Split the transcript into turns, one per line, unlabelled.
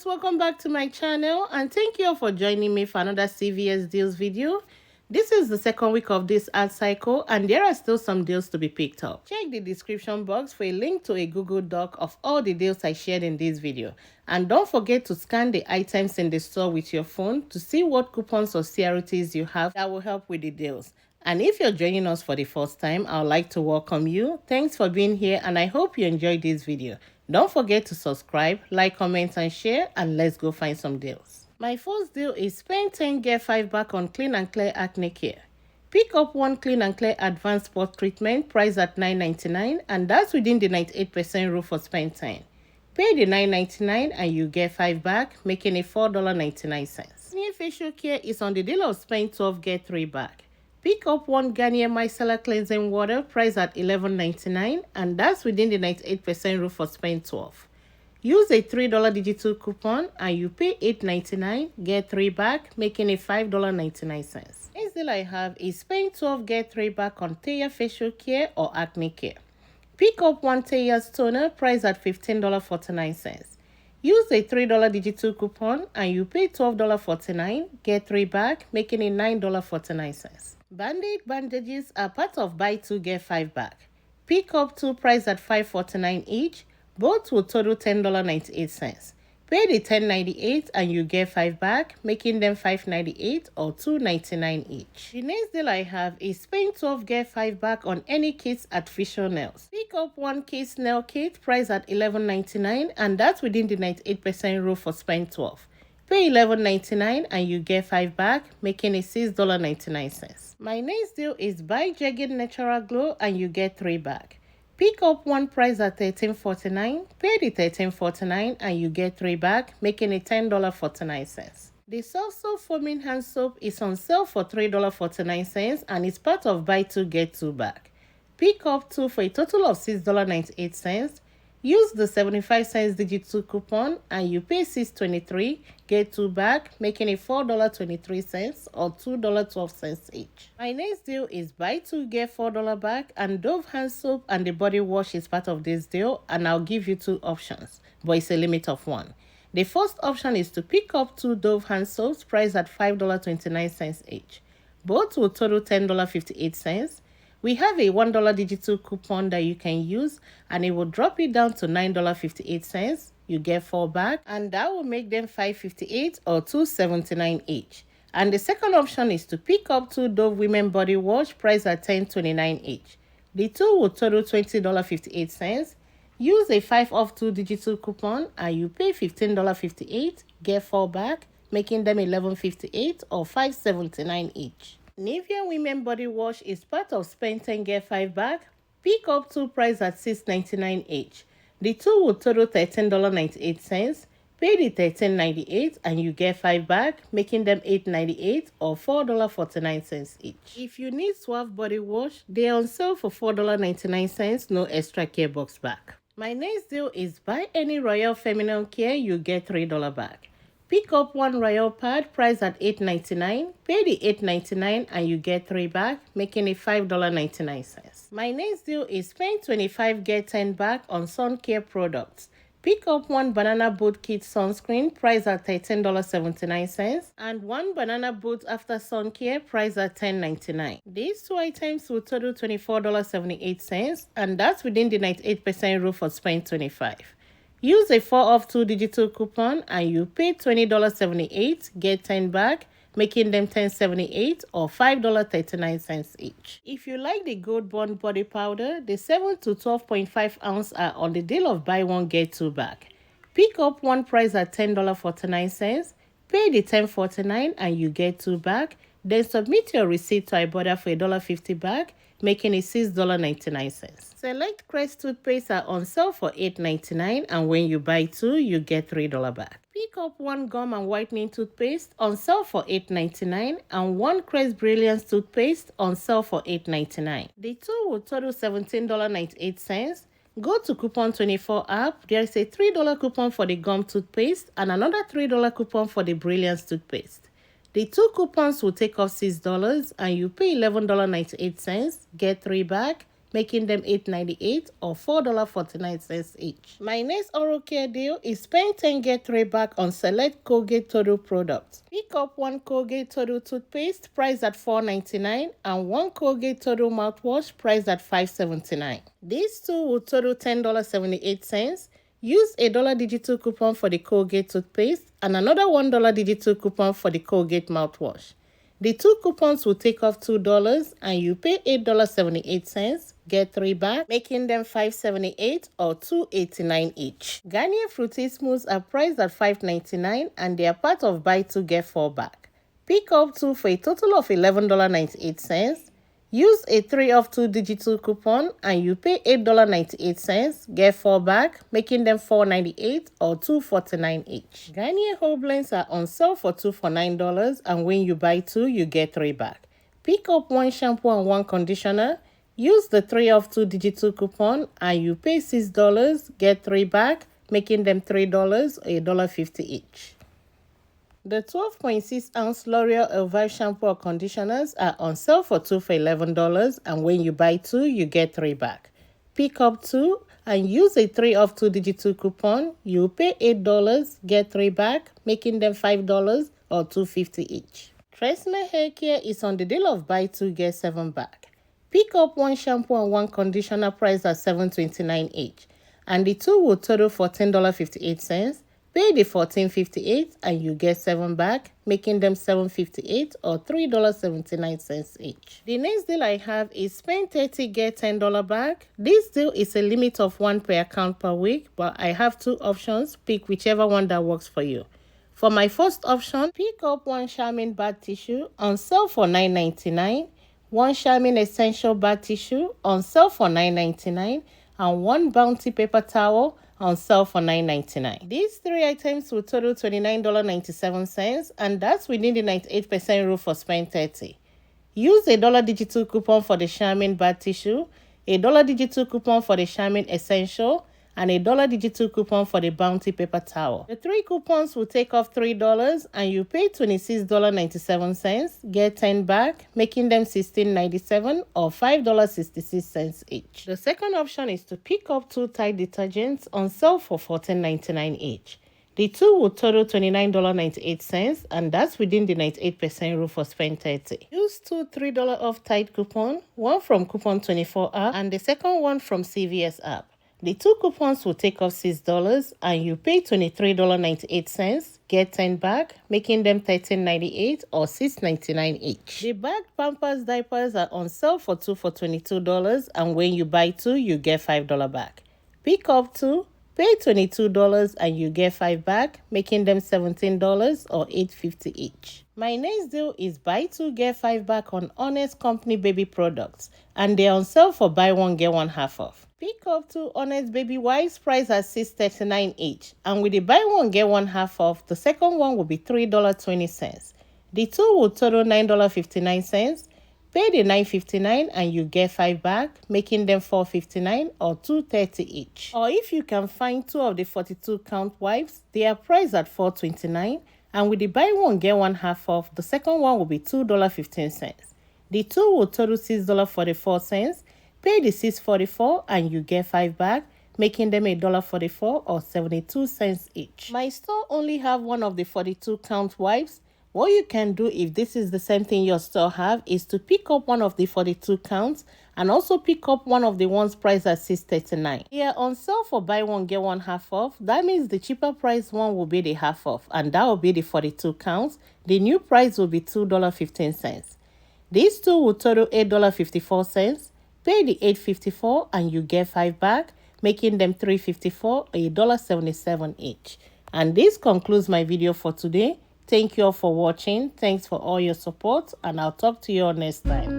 welcome back to my channel and thank you all for joining me for another CVS deals video. This is the second week of this ad cycle and there are still some deals to be picked up. Check the description box for a link to a Google Doc of all the deals I shared in this video. And don't forget to scan the items in the store with your phone to see what coupons or CRTs you have that will help with the deals. And if you're joining us for the first time, I would like to welcome you. Thanks for being here and I hope you enjoyed this video. Don't forget to subscribe, like, comment and share, and let's go find some deals. My first deal is spend 10 get 5 back on Clean and Clear Acne Care. Pick up one Clean and Clear Advanced Spot Treatment priced at $9.99 and that's within the 98% rule for spend 10. Pay the $9.99 and you get 5 back, making it $4.99. Garnier Facial Care is on the deal of spend 12 get 3 back. Pick up one Garnier Micellar Cleansing Water priced at $11.99 and that's within the 98% rule for spend 12. Use a $3 digital coupon and you pay $8.99, get 3 back, making it $5.99. Next deal I have is spend 12, get 3 back on Teya Facial Care or Acne Care. Pick up one Teya's toner priced at $15.49. Use a $3 digital coupon and you pay $12.49, get 3 back, making it $9.49. Band-Aid bandages are part of buy 2 get 5 back. Pick up 2 priced at $5.49 each. Both will total $10.98. Pay the $10.98 and you get 5 back, making them $5.98 or $2.99 each. The next deal I have is spend 12 get 5 back on any kits at Fisher Nails. Pick up one Kids Nail Kit priced at $11.99 and that's within the 98% rule for spend 12. Pay $11.99 and you get 5 back, making it $6.99. My next deal is buy Jagged Natural Glow and you get 3 back. Pick up one price at $13.49, pay the $13.49 and you get 3 back, making it $10.49. The Soft Soap Foaming Hand Soap is on sale for $3.49 and it's part of buy 2 get 2 back. Pick up 2 for a total of $6.98. Use the 75 cents digital coupon and you pay $6.23, get 2 back, making it $4.23 or $2.12 each. My next deal is buy 2 get $4 back and Dove hand soap and the body wash is part of this deal and I'll give you 2 options, but it's a limit of 1. The first option is to pick up 2 Dove hand soaps priced at $5.29 each. Both will total $10.58. We have a $1 digital coupon that you can use and it will drop it down to $9.58. You get 4 back and that will make them $5.58 or $2.79 each. And the second option is to pick up 2 Dove Women Body Wash priced at $10.29 each. The 2 will total $20.58. Use a 5 off 2 digital coupon and you pay $15.58, get 4 back, making them $11.58 or $5.79 each. Nivea Women Body Wash is part of spend 10 get 5 back. Pick up 2 price at $6.99 each. The 2 will total $13.98. Pay the $13.98 and you get 5 back, making them $8.98 or $4.49 each. If you need Suave Body Wash, they are on sale for $4.99, no extra care box back. My next deal is buy any Royal Feminine Care, you get $3 back. Pick up one Royal Pad priced at $8.99, pay the $8.99 and you get 3 back, making it $5.99. My next deal is spend 25 get 10 back on sun care products. Pick up one Banana Boat Kit sunscreen priced at $13.79 and one Banana Boat After Sun Care priced at $10.99. These 2 items will total $24.78 and that's within the 98% rule for spend 25. Use a 4 off 2 digital coupon and you pay $20.78, get 10 back, making them $10.78 or $5.39 each. If you like the Gold Bond Body Powder, the 7 to 12.5 ounce are on the deal of buy 1 get 2 back. Pick up one price at $10.49, pay the $10.49 and you get 2 back, then submit your receipt to Ibotta for $1.50 back, making it $6.99. Select Crest toothpaste are on sale for $8.99 and when you buy 2, you get $3 back. Pick up one gum and whitening toothpaste on sale for $8.99 and one Crest Brilliance toothpaste on sale for $8.99. The 2 will total $17.98. Go to Coupon 24 app. There is a $3 coupon for the gum toothpaste and another $3 coupon for the Brilliance toothpaste. The 2 coupons will take off $6 and you pay $11.98, get 3 back, making them $8.98 or $4.49 each. My next oral care deal is spend 10 get 3 back on select Colgate Total products. Pick up one Colgate Total toothpaste priced at $4.99 and one Colgate Total mouthwash priced at $5.79. These two will total $10.78. Use a $1 digital coupon for the Colgate toothpaste and another $1 digital coupon for the Colgate mouthwash. The two coupons will take off $2 and you pay $8.78, get 3 back, making them $5.78 or $2.89 each. Garnier Fruity Smooths are priced at $5.99 and they are part of buy 2 get 4 back. Pick up 2 for a total of $11.98. Use a 3 off 2 digital coupon and you pay $8.98, get 4 back, making them $4.98 or $2.49 each. Garnier Whole Blends are on sale for 2 for $9 and when you buy 2, you get 3 back. Pick up 1 shampoo and 1 conditioner. Use the 3 off 2 digital coupon and you pay $6, get 3 back, making them $3 or $1.50 each. The 12.6 ounce L'Oreal Elvive shampoo or conditioners are on sale for 2 for $11 and when you buy 2, you get 3 back. Pick up 2 and use a 3 off 2 digital coupon. You pay $8, get 3 back, making them $5 or $2.50 each. Tresemme Hair Care is on the deal of buy 2 get 7 back. Pick up 1 shampoo and 1 conditioner priced at $7.29 each and the two will total $14.58. Pay the $14.58 and you get 7 back, making them $7.58 or $3.79 each. The next deal I have is spend 30 get $10 back. This deal is a limit of 1 per account per week, but I have 2 options. Pick whichever one that works for you. For my first option, pick up 1 Charmin bath tissue on sale for $9.99, 1 Charmin essential bath tissue on sale for $9.99, and 1 Bounty paper towel on sale for $9.99. These 3 items will total $29.97 and that's within the 98% rule for spend 30. Use a $1 digital coupon for the Charmin bath tissue, a $1 digital coupon for the Charmin essential, and a $1 digital coupon for the Bounty paper towel. The 3 coupons will take off $3 and you pay $26.97, get 10 back, making them $16.97 or $5.66 each. The second option is to pick up 2 Tide detergents on sale for $14.99 each. The two will total $29.98 and that's within the 98% rule for spend 30. Use 2 $3 off Tide coupon, one from Coupon 24 app and the second one from CVS app. The 2 coupons will take off $6 and you pay $23.98, get 10 back, making them $13.98 or $6.99 each. The bagged Pampers diapers are on sale for 2 for $22 and when you buy 2, you get $5 back. Pick up 2, pay $22 and you get 5 back, making them $17 or $8.50 each. My next deal is buy 2 get 5 back on Honest Company baby products and they're on sale for buy 1 get 1 half off. Pick up 2 Honest baby wipes priced at $6.39 each and with the buy 1 get 1 half off, the second one will be $3.20. The two will total $9.59. Pay the $9.59 and you get 5 back, making them $4.59 or $2.30 each. Or if you can find 2 of the 42 count wipes, they are priced at $4.29 and with the buy 1 get 1 half off, the second one will be $2.15. The two will total $6.44. Pay the $6.44 and you get 5 back, making them $1.44 or 72 cents each. My store only have 1 of the 42 count wipes. What you can do if this is the same thing your store have is to pick up 1 of the 42 counts and also pick up 1 of the ones priced at $6.39. They are on sale for buy 1 get 1 half off. That means the cheaper price one will be the half off and that will be the 42 counts. The new price will be $2.15. These two will total $8.54. Pay the $8.54 and you get 5 back, making them $3.54 or $1.77 each. And this concludes my video for today. Thank you all for watching. Thanks for all your support and I'll talk to you all next time.